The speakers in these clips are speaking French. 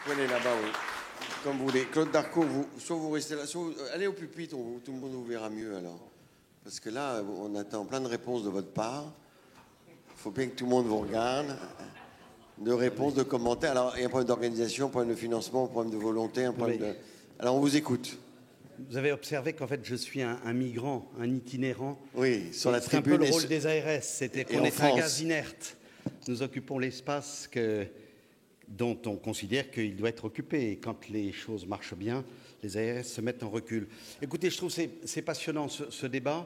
Prenez là-bas, oui. Comme vous voulez. Claude Darcos, soit vous restez là, soit allez au pupitre, tout le monde vous verra mieux alors. Parce que là, on attend plein de réponses de votre part. Il faut bien que tout le monde vous regarde. De réponses, de commentaires. Alors, il y a un problème d'organisation, un problème de financement, un problème de volonté, un problème de... Alors, on vous écoute. Vous avez observé qu'en fait, je suis un migrant, un itinérant. Oui, sur la tribune. C'est un peu le rôle des ARS, c'était qu'on est un gaz inerte. Nous occupons l'espace dont on considère qu'il doit être occupé. Et quand les choses marchent bien, les ARS se mettent en recul. Écoutez, je trouve que c'est passionnant ce débat.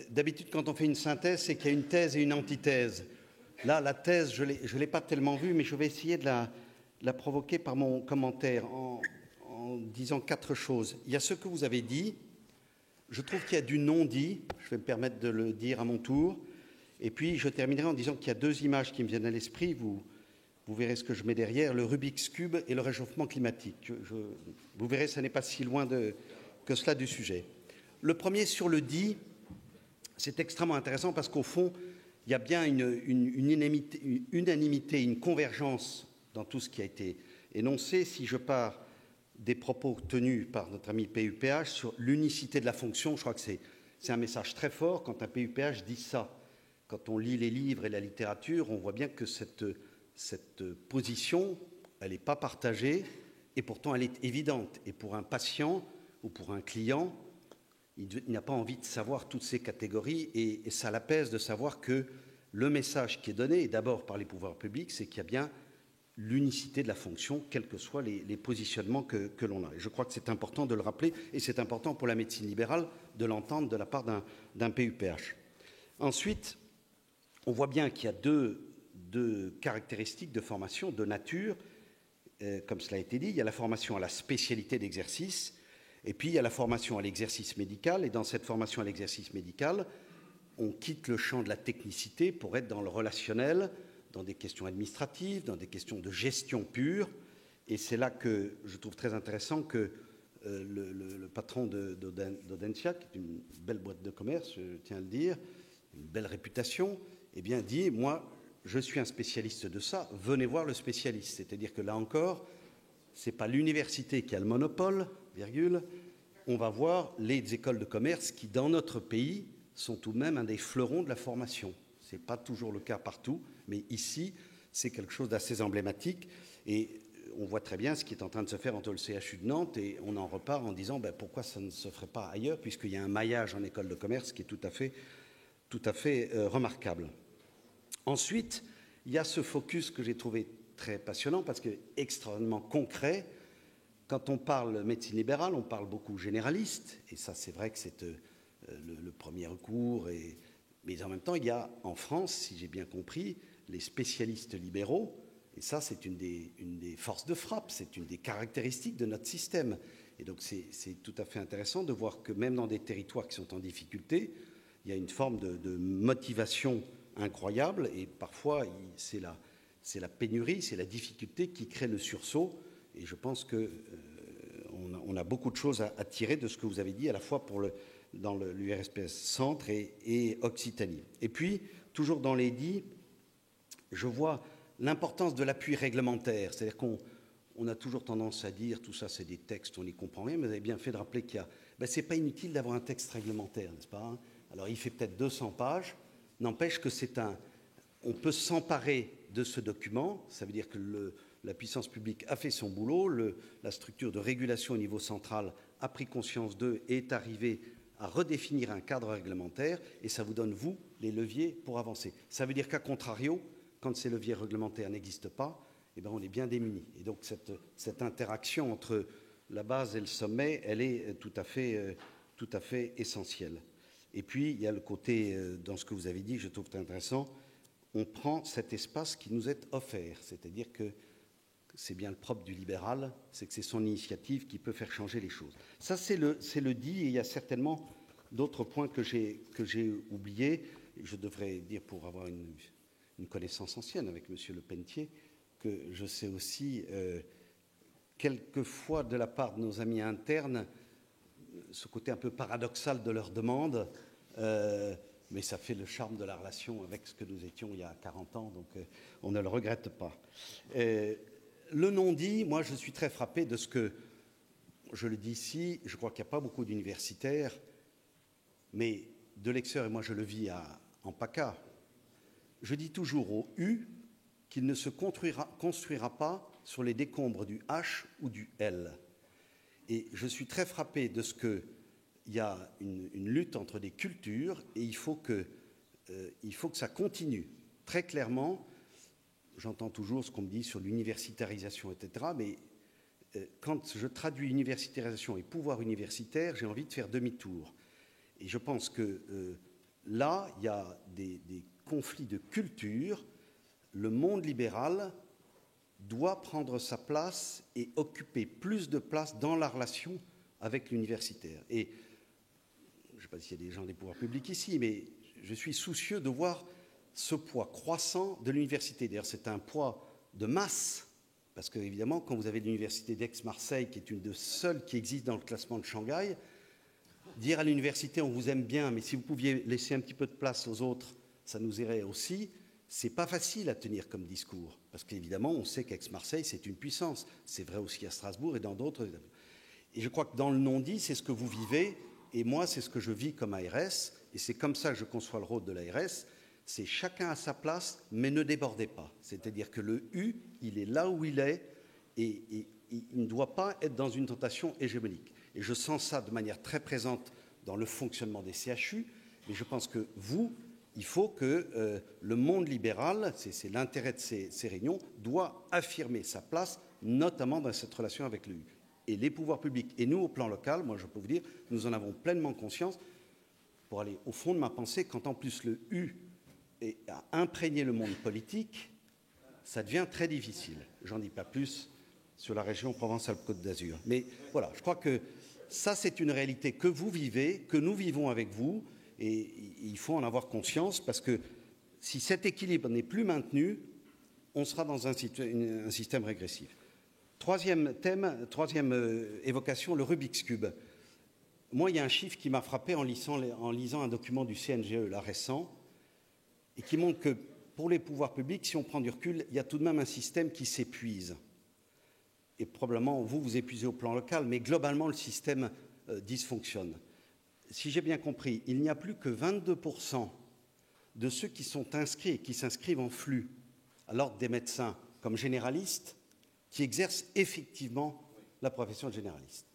D'habitude, quand on fait une synthèse, c'est qu'il y a une thèse et une antithèse. Là, la thèse, je ne l'ai pas tellement vue, mais je vais essayer de la provoquer par mon commentaire en disant 4 choses. Il y a ce que vous avez dit. Je trouve qu'il y a du non-dit. Je vais me permettre de le dire à mon tour. Et puis, je terminerai en disant qu'il y a 2 images qui me viennent à l'esprit. Vous verrez ce que je mets derrière, le Rubik's Cube et le réchauffement climatique. Vous verrez, ça n'est pas si loin que cela du sujet. Le premier, sur le dit, c'est extrêmement intéressant parce qu'au fond, il y a bien une unanimité, une convergence dans tout ce qui a été énoncé. Si je pars des propos tenus par notre ami PUPH sur l'unicité de la fonction, je crois que c'est un message très fort quand un PUPH dit ça. Quand on lit les livres et la littérature, on voit bien que cette position, elle n'est pas partagée et pourtant elle est évidente. Et pour un patient ou pour un client, il n'a pas envie de savoir toutes ces catégories et ça l'apaise de savoir que le message qui est donné, et d'abord par les pouvoirs publics, c'est qu'il y a bien l'unicité de la fonction, quels que soient les positionnements que l'on a. Et je crois que c'est important de le rappeler et c'est important pour la médecine libérale de l'entendre de la part d'un PUPH. Ensuite, on voit bien qu'il y a deux caractéristiques de formation, de nature, comme cela a été dit. Il y a la formation à la spécialité d'exercice. Et puis, il y a la formation à l'exercice médical. Et dans cette formation à l'exercice médical, on quitte le champ de la technicité pour être dans le relationnel, dans des questions administratives, dans des questions de gestion pure. Et c'est là que je trouve très intéressant que le patron d'Audencia, qui est une belle boîte de commerce, je tiens à le dire, une belle réputation, eh bien dit, moi, je suis un spécialiste de ça, venez voir le spécialiste. C'est-à-dire que là encore, ce n'est pas l'université qui a le monopole, virgule, on va voir les écoles de commerce qui, dans notre pays, sont tout de même un des fleurons de la formation. Ce n'est pas toujours le cas partout, mais ici, c'est quelque chose d'assez emblématique. Et on voit très bien ce qui est en train de se faire entre le CHU de Nantes et on en repart en disant pourquoi ça ne se ferait pas ailleurs, puisqu'il y a un maillage en école de commerce qui est tout à fait remarquable. Ensuite, il y a ce focus que j'ai trouvé très passionnant parce que extrêmement concret. Quand on parle médecine libérale, on parle beaucoup généraliste, et ça c'est vrai que c'est le premier recours, mais en même temps il y a en France, si j'ai bien compris, les spécialistes libéraux, et ça c'est une des forces de frappe, c'est une des caractéristiques de notre système. Et donc c'est tout à fait intéressant de voir que même dans des territoires qui sont en difficulté, il y a une forme de motivation incroyable, et parfois c'est la pénurie, c'est la difficulté qui crée le sursaut. Et je pense qu'on a beaucoup de choses à tirer de ce que vous avez dit, à la fois dans l'URSPS Centre et Occitanie. Et puis, toujours dans les dits, je vois l'importance de l'appui réglementaire. C'est-à-dire qu'on a toujours tendance à dire tout ça, c'est des textes, on n'y comprend rien, mais vous avez bien fait de rappeler qu'il y a... c'est pas inutile d'avoir un texte réglementaire, n'est-ce pas, hein? Alors, il fait peut-être 200 pages, n'empêche que on peut s'emparer de ce document, ça veut dire que la puissance publique a fait son boulot, la structure de régulation au niveau central a pris conscience d'eux et est arrivée à redéfinir un cadre réglementaire, et ça vous donne, vous, les leviers pour avancer. Ça veut dire qu'à contrario, quand ces leviers réglementaires n'existent pas, eh bien, on est bien démunis. Et donc cette interaction entre la base et le sommet, elle est tout à fait essentielle. Et puis, il y a le côté, dans ce que vous avez dit, je trouve très intéressant, on prend cet espace qui nous est offert, c'est-à-dire que c'est bien le propre du libéral, c'est que c'est son initiative qui peut faire changer les choses. Ça, c'est le dit, et il y a certainement d'autres points que j'ai oubliés. Je devrais dire, pour avoir une connaissance ancienne avec M. Le Pelletier, que je sais aussi, quelquefois, de la part de nos amis internes, ce côté un peu paradoxal de leur demande, mais ça fait le charme de la relation avec ce que nous étions il y a 40 ans, donc on ne le regrette pas. le non-dit, moi je suis très frappé de ce que, je le dis ici, je crois qu'il n'y a pas beaucoup d'universitaires, mais de l'extérieur, et moi je le vis en PACA, je dis toujours au U qu'il ne se construira pas sur les décombres du H ou du L. Et je suis très frappé de ce qu'il y a une lutte entre des cultures et il faut que ça continue. Très clairement, j'entends toujours ce qu'on me dit sur l'universitarisation, etc. Mais quand je traduis universitarisation et pouvoir universitaire, j'ai envie de faire demi-tour. Et je pense que là, il y a des conflits de culture. Le monde libéral doit prendre sa place et occuper plus de place dans la relation avec l'universitaire. Et je ne sais pas s'il y a des gens des pouvoirs publics ici, mais je suis soucieux de voir ce poids croissant de l'université. D'ailleurs, c'est un poids de masse, parce que, évidemment, quand vous avez l'université d'Aix-Marseille, qui est une des seules qui existe dans le classement de Shanghai, dire à l'université, on vous aime bien, mais si vous pouviez laisser un petit peu de place aux autres, ça nous irait aussi. C'est pas facile à tenir comme discours, parce qu'évidemment, on sait qu'Aix-Marseille, c'est une puissance. C'est vrai aussi à Strasbourg et dans d'autres. Et je crois que dans le non-dit, c'est ce que vous vivez, et moi, c'est ce que je vis comme ARS, et c'est comme ça que je conçois le rôle de l'ARS, c'est chacun à sa place, mais ne débordez pas. C'est-à-dire que le U, il est là où il est, et il ne doit pas être dans une tentation hégémonique. Et je sens ça de manière très présente dans le fonctionnement des CHU, mais je pense que vous, il faut que le monde libéral, c'est l'intérêt de ces réunions, doit affirmer sa place, notamment dans cette relation avec le U. Et les pouvoirs publics, et nous au plan local, moi je peux vous dire, nous en avons pleinement conscience. Pour aller au fond de ma pensée, quand en plus le U a imprégné le monde politique, ça devient très difficile. J'en dis pas plus sur la région Provence-Alpes-Côte d'Azur. Mais voilà, je crois que ça c'est une réalité que vous vivez, que nous vivons avec vous, et il faut en avoir conscience, parce que si cet équilibre n'est plus maintenu, on sera dans un système régressif. Troisième thème, troisième évocation, le Rubik's Cube. Moi, il y a un chiffre qui m'a frappé en lisant un document du CNGE, là, récent, et qui montre que pour les pouvoirs publics, si on prend du recul, il y a tout de même un système qui s'épuise. Et probablement, vous épuisez au plan local, mais globalement, le système dysfonctionne. Si j'ai bien compris, il n'y a plus que 22% de ceux qui sont inscrits et qui s'inscrivent en flux à l'ordre des médecins comme généralistes qui exercent effectivement la profession de généraliste.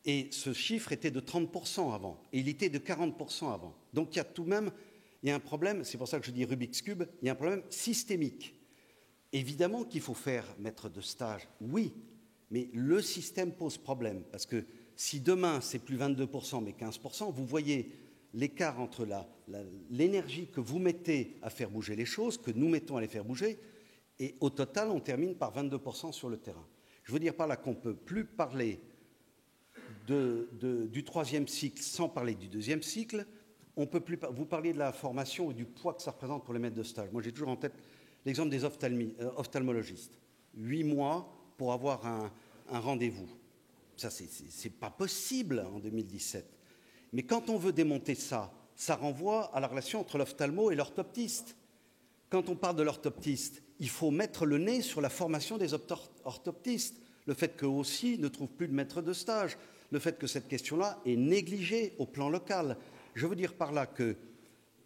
Et ce chiffre était de 30% avant, et il était de 40% avant. Donc il y a tout de même, il y a un problème, c'est pour ça que je dis Rubik's Cube, il y a un problème systémique. Évidemment qu'il faut faire maître de stage, oui, mais le système pose problème, parce que si demain c'est plus 22% mais 15%, vous voyez l'écart entre l'énergie que vous mettez à faire bouger les choses, que nous mettons à les faire bouger, et au total on termine par 22% sur le terrain. Je veux dire par là qu'on ne peut plus parler du troisième cycle sans parler du deuxième cycle. On peut plus, vous parliez de la formation et du poids que ça représente pour les maîtres de stage. Moi j'ai toujours en tête l'exemple des ophtalmologistes. 8 mois pour avoir un rendez-vous. Ça, c'est pas possible en 2017. Mais quand on veut démonter ça, ça renvoie à la relation entre l'ophtalmo et l'orthoptiste. Quand on parle de l'orthoptiste, il faut mettre le nez sur la formation des orthoptistes. Le fait qu'eux aussi ne trouvent plus de maître de stage. Le fait que cette question-là est négligée au plan local. Je veux dire par là que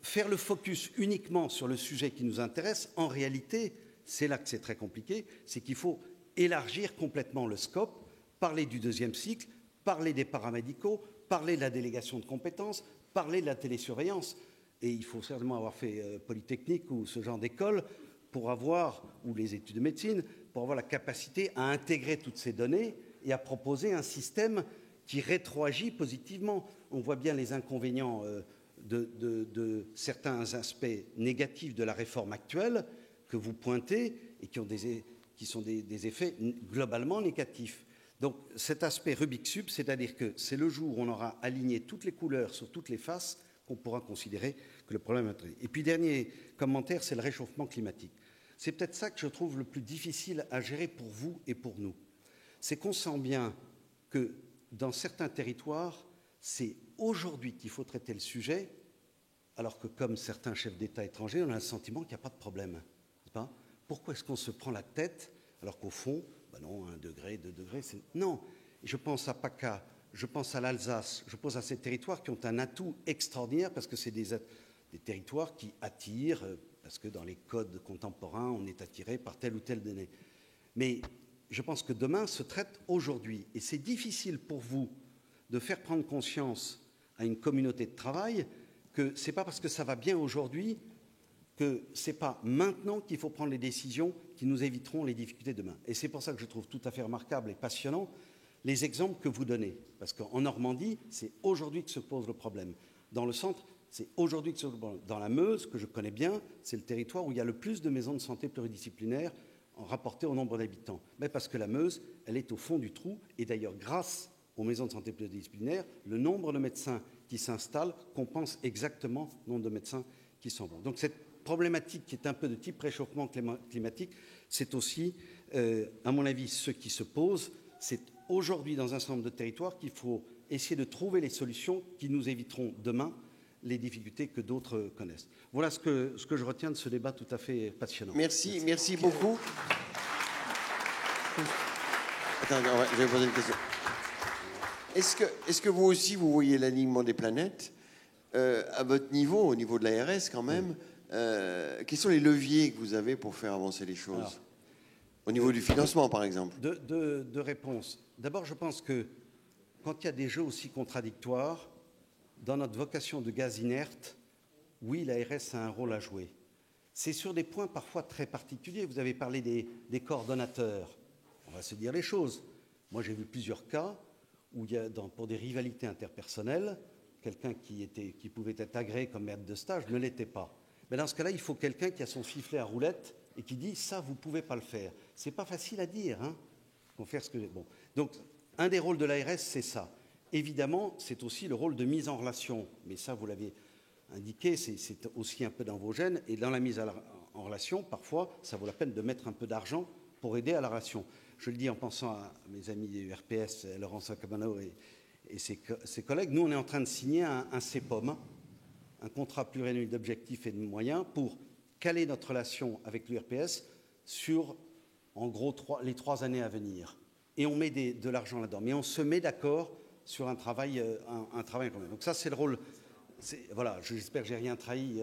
faire le focus uniquement sur le sujet qui nous intéresse, en réalité, c'est là que c'est très compliqué, c'est qu'il faut élargir complètement le scope, parler du deuxième cycle, parler des paramédicaux, parler de la délégation de compétences, parler de la télésurveillance. Et il faut certainement avoir fait Polytechnique ou ce genre d'école pour avoir, ou les études de médecine, pour avoir la capacité à intégrer toutes ces données et à proposer un système qui rétroagit positivement. On voit bien les inconvénients de certains aspects négatifs de la réforme actuelle que vous pointez et qui sont des effets globalement négatifs. Donc cet aspect Rubik's Cube, c'est-à-dire que c'est le jour où on aura aligné toutes les couleurs sur toutes les faces qu'on pourra considérer que le problème est traité. Et puis dernier commentaire, c'est le réchauffement climatique. C'est peut-être ça que je trouve le plus difficile à gérer pour vous et pour nous. C'est qu'on sent bien que dans certains territoires, c'est aujourd'hui qu'il faut traiter le sujet, alors que comme certains chefs d'État étrangers, on a le sentiment qu'il n'y a pas de problème. Pourquoi est-ce qu'on se prend la tête alors qu'au fond, Ben non, 1 degré, 2 degrés, non. Je pense à PACA, je pense à l'Alsace, je pense à ces territoires qui ont un atout extraordinaire parce que c'est des territoires qui attirent, parce que dans les codes contemporains, on est attiré par telle ou telle donnée. Mais je pense que demain se traite aujourd'hui. Et c'est difficile pour vous de faire prendre conscience à une communauté de travail que ce n'est pas parce que ça va bien aujourd'hui que ce n'est pas maintenant qu'il faut prendre les décisions qui nous éviteront les difficultés demain. Et c'est pour ça que je trouve tout à fait remarquable et passionnant les exemples que vous donnez. Parce qu'en Normandie, c'est aujourd'hui que se pose le problème. Dans le centre, c'est aujourd'hui que se pose le problème. Dans la Meuse, que je connais bien, c'est le territoire où il y a le plus de maisons de santé pluridisciplinaires en rapporté au nombre d'habitants. Mais parce que la Meuse, elle est au fond du trou. Et d'ailleurs, grâce aux maisons de santé pluridisciplinaires, le nombre de médecins qui s'installent compense exactement le nombre de médecins qui s'en vont. Donc cette problématique qui est un peu de type réchauffement climatique, c'est aussi, à mon avis, ce qui se pose. C'est aujourd'hui dans un certain nombre de territoires qu'il faut essayer de trouver les solutions qui nous éviteront demain les difficultés que d'autres connaissent. Voilà ce que je retiens de ce débat tout à fait passionnant. Merci beaucoup. Attends, je vais poser une question. Est-ce que vous aussi, vous voyez l'alignement des planètes à votre niveau, au niveau de l'ARS quand même? Quels sont les leviers que vous avez pour faire avancer les choses? Alors, au niveau du financement, par exemple. Deux réponses. D'abord, je pense que quand il y a des jeux aussi contradictoires, dans notre vocation de gaz inerte, oui, l'ARS a un rôle à jouer. C'est sur des points parfois très particuliers. Vous avez parlé des coordonnateurs. On va se dire les choses. Moi, j'ai vu plusieurs cas où il y a, pour des rivalités interpersonnelles, quelqu'un qui pouvait être agréé comme maître de stage ne l'était pas. Mais dans ce cas-là, il faut quelqu'un qui a son sifflet à roulette et qui dit « ça, vous ne pouvez pas le faire ». Ce n'est pas facile à dire. Hein, pour faire ce que... Bon. Donc, un des rôles de l'ARS, c'est ça. Évidemment, c'est aussi le rôle de mise en relation. Mais ça, vous l'avez indiqué, c'est aussi un peu dans vos gènes. Et dans la mise en relation, parfois, ça vaut la peine de mettre un peu d'argent pour aider à la relation. Je le dis en pensant à mes amis du RPS, Laurence Cabano et ses collègues. Nous, on est en train de signer un CEPOM, un contrat pluriannuel d'objectifs et de moyens, pour caler notre relation avec l'URPS sur, en gros, les 3 années à venir. Et on met de l'argent là-dedans. Mais on se met d'accord sur un travail commun. Donc ça, c'est le rôle... Voilà, j'espère que je n'ai rien trahi.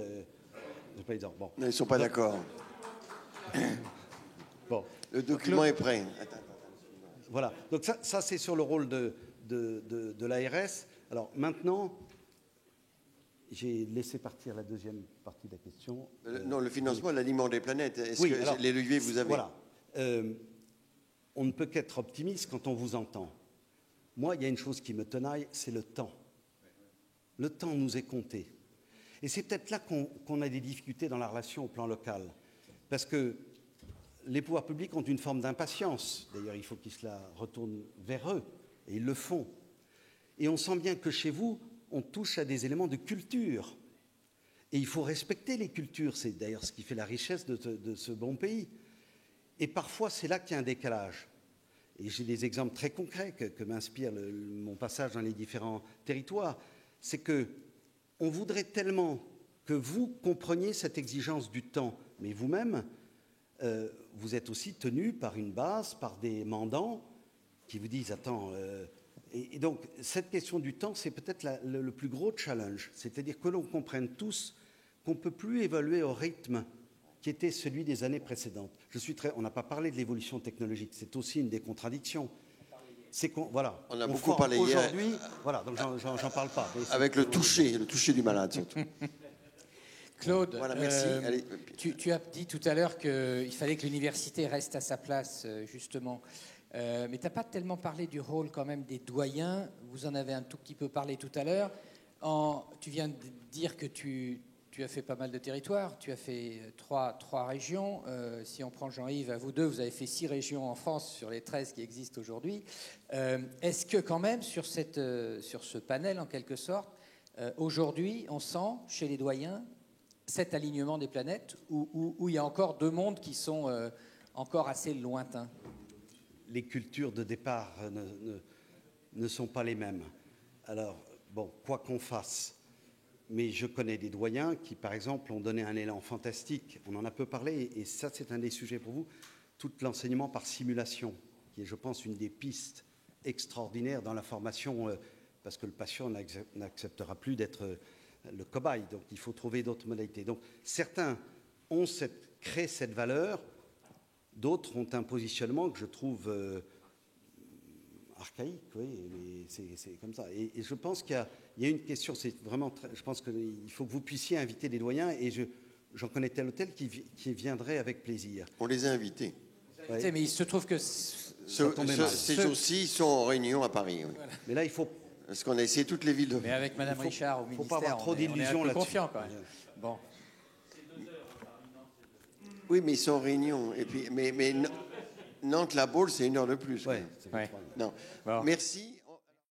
Bon. Non, ils ne sont pas d'accord. Bon. Le document est prêt. Attends. Voilà. Donc ça c'est sur le rôle de l'ARS. Alors maintenant, j'ai laissé partir la deuxième partie de la question. Non, le financement, l'aliment des planètes. Est-ce que les leviers vous avez... Voilà. On ne peut qu'être optimiste quand on vous entend. Moi, il y a une chose qui me tenaille, c'est le temps. Le temps nous est compté. Et c'est peut-être là qu'on a des difficultés dans la relation au plan local. Parce que les pouvoirs publics ont une forme d'impatience. D'ailleurs, il faut qu'ils se la retournent vers eux. Et ils le font. Et on sent bien que chez vous, on touche à des éléments de culture. Et il faut respecter les cultures. C'est d'ailleurs ce qui fait la richesse de ce bon pays. Et parfois, c'est là qu'il y a un décalage. Et j'ai des exemples très concrets que m'inspire mon passage dans les différents territoires. C'est qu'on voudrait tellement que vous compreniez cette exigence du temps. Mais vous-même, vous êtes aussi tenu par une base, par des mandants qui vous disent « Attends... Et donc, cette question du temps, c'est peut-être le plus gros challenge. C'est-à-dire que l'on comprenne tous qu'on ne peut plus évoluer au rythme qui était celui des années précédentes. On n'a pas parlé de l'évolution technologique, c'est aussi une des contradictions. Voilà, on a beaucoup parlé hier. Aujourd'hui, voilà, donc j'en parle pas. Avec le toucher du malade surtout. Claude, voilà, merci. Tu as dit tout à l'heure qu'il fallait que l'université reste à sa place, justement. Mais tu n'as pas tellement parlé du rôle quand même des doyens. Vous en avez un tout petit peu parlé tout à l'heure. Tu viens de dire que tu as fait pas mal de territoires. Tu as fait trois régions. Si on prend Jean-Yves, à vous deux, vous avez fait 6 régions en France sur les 13 qui existent aujourd'hui. Est-ce que quand même, sur ce panel, en quelque sorte, aujourd'hui, on sent chez les doyens cet alignement des planètes où il y a encore 2 mondes qui sont encore assez lointains? Les cultures de départ ne sont pas les mêmes. Alors, bon, quoi qu'on fasse, mais je connais des doyens qui, par exemple, ont donné un élan fantastique. On en a peu parlé, et ça, c'est un des sujets pour vous, tout l'enseignement par simulation. qui est, je pense, une des pistes extraordinaires dans la formation, parce que le patient n'acceptera plus d'être le cobaye. Donc, il faut trouver d'autres modalités. Donc, certains créent cette valeur, d'autres ont un positionnement que je trouve archaïque, oui, mais c'est comme ça. Et je pense qu'il y a une question, c'est vraiment, je pense qu'il faut que vous puissiez inviter des doyens, et j'en connais tel ou tel qui viendrait avec plaisir. On les a invités. Ouais. Mais il se trouve que ces jours-ci, ils sont en réunion à Paris. Oui. Voilà. Mais là, il faut... Parce qu'on a essayé toutes les villes de... Mais avec Mme Richard au ministère, pas avoir trop d'illusions là-dessus. Confiant quand même. Bon. Oui, mais ils sont en réunion. Et puis, mais Nantes, la Baule, c'est 1 heure de plus. Ouais, Non. Bon. Merci.